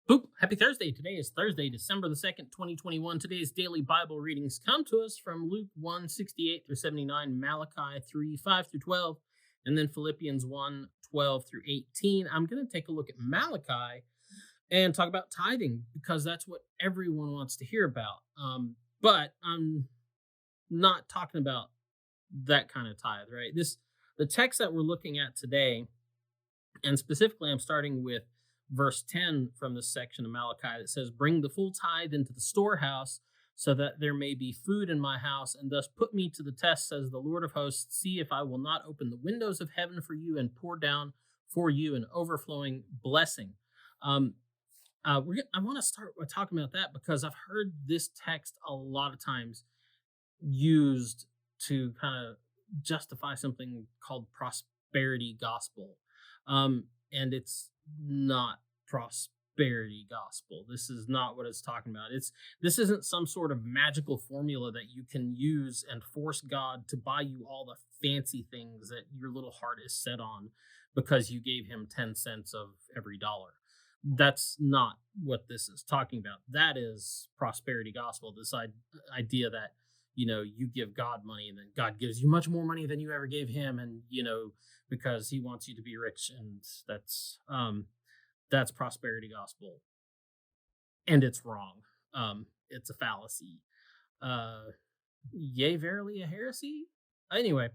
Boop. Happy Thursday. Today is Thursday, December the 2nd, 2021. Today's daily Bible readings come to us from Luke 1:68 through 79, Malachi 3:5 through 12, and then Philippians 1:12 through 18. I'm going to take a look at Malachi and talk about tithing because that's what everyone wants to hear about. But I'm not talking about that kind of tithe, right? The text that we're looking at today, and specifically I'm starting with verse 10 from this section of Malachi that says, "Bring the full tithe into the storehouse, so that there may be food in my house, and thus put me to the test, says the Lord of hosts. See if I will not open the windows of heaven for you and pour down for you an overflowing blessing." I want to start with talking about that because I've heard this text a lot of times used to kind of justify something called prosperity gospel. And it's not prosperity gospel. This is not what it's talking about. This isn't some sort of magical formula that you can use and force God to buy you all the fancy things that your little heart is set on because you gave him 10 cents of every dollar. That's not what this is talking about. That is prosperity gospel. This idea that you give God money and then God gives you much more money than you ever gave him, and because he wants you to be rich, and that's prosperity gospel, and it's wrong. It's a fallacy. Yea, verily, a heresy. Anyway,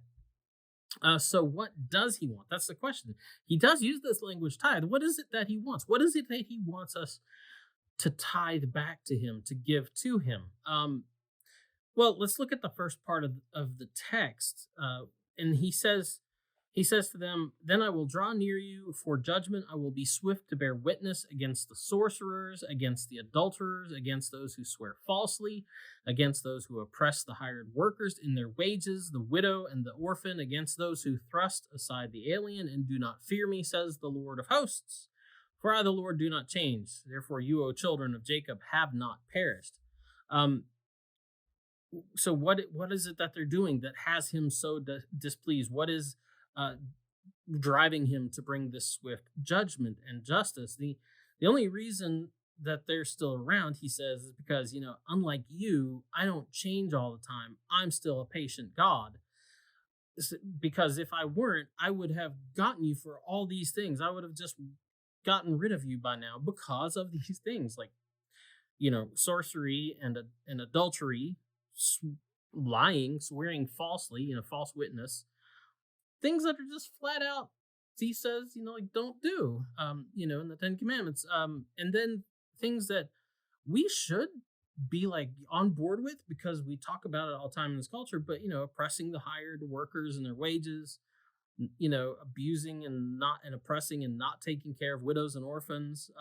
so what does he want? That's the question. He does use this language, tithe. What is it that he wants? What is it that he wants us to tithe back to him, to give to him? Well, let's look at the first part of the text. And he says to them, "Then I will draw near you for judgment. I will be swift to bear witness against the sorcerers, against the adulterers, against those who swear falsely, against those who oppress the hired workers in their wages, the widow and the orphan, against those who thrust aside the alien and do not fear me, says the Lord of hosts. For I, the Lord, do not change. Therefore you, O children of Jacob, have not perished." So what is it that they're doing that has him so displeased? What is driving him to bring this swift judgment and justice? The only reason that they're still around, he says, is because unlike you, I don't change all the time. I'm still a patient God. Because if I weren't, I would have gotten you for all these things. I would have just gotten rid of you by now because of these things like sorcery and adultery, lying, swearing falsely, false witness, things that are just flat out, he says, like don't do, in the 10 Commandments, and then things that we should be like on board with because we talk about it all the time in this culture, but oppressing the hired workers and their wages, abusing and oppressing and not taking care of widows and orphans,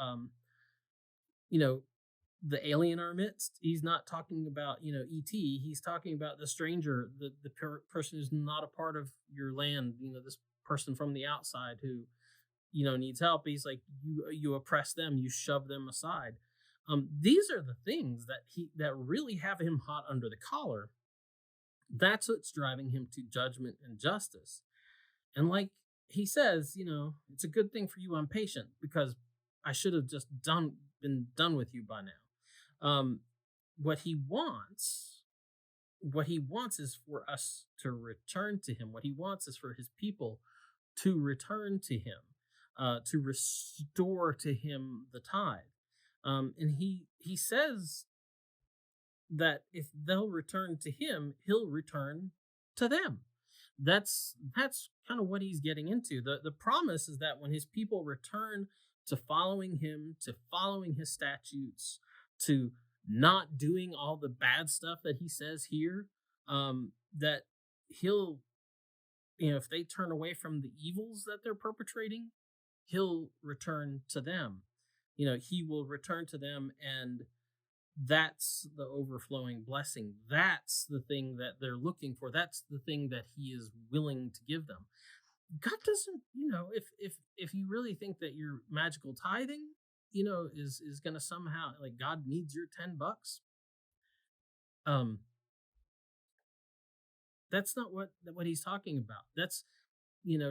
the alien in our midst. He's not talking about ET. He's talking about the stranger, the person who's not a part of your land. This person from the outside who needs help. He's like, you oppress them, you shove them aside. These are the things that really have him hot under the collar. That's what's driving him to judgment and justice. And like he says, it's a good thing for you I'm patient because I should have just been done with you by now. What he wants is for us to return to him. What he wants is for his people to return to him, to restore to him the tithe. And he says that if they'll return to him, he'll return to them. That's kind of what he's getting into. The promise is that when his people return to following him, to following his statutes, to not doing all the bad stuff that he says here, that he'll, if they turn away from the evils that they're perpetrating, he'll return to them. He will return to them, and that's the overflowing blessing. That's the thing that they're looking for. That's the thing that he is willing to give them. God doesn't, if you really think that your magical tithing is going to somehow, like, God needs your $10. That's not what he's talking about. That's,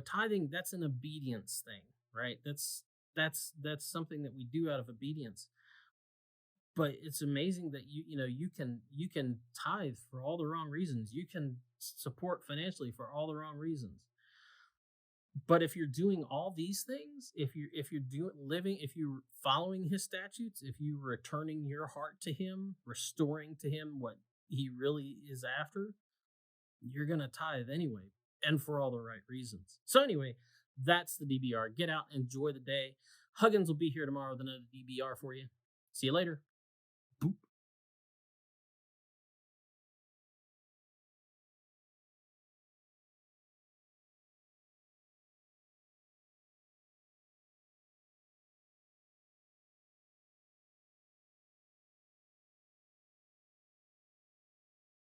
tithing, that's an obedience thing, right? That's that's something that we do out of obedience. But it's amazing that you can tithe for all the wrong reasons. You can support financially for all the wrong reasons. But if you're doing all these things, if you're following his statutes, if you're returning your heart to him, restoring to him what he really is after, you're going to tithe anyway, and for all the right reasons. So anyway, that's the DBR. Get out, enjoy the day. Huggins will be here tomorrow with another DBR for you. See you later.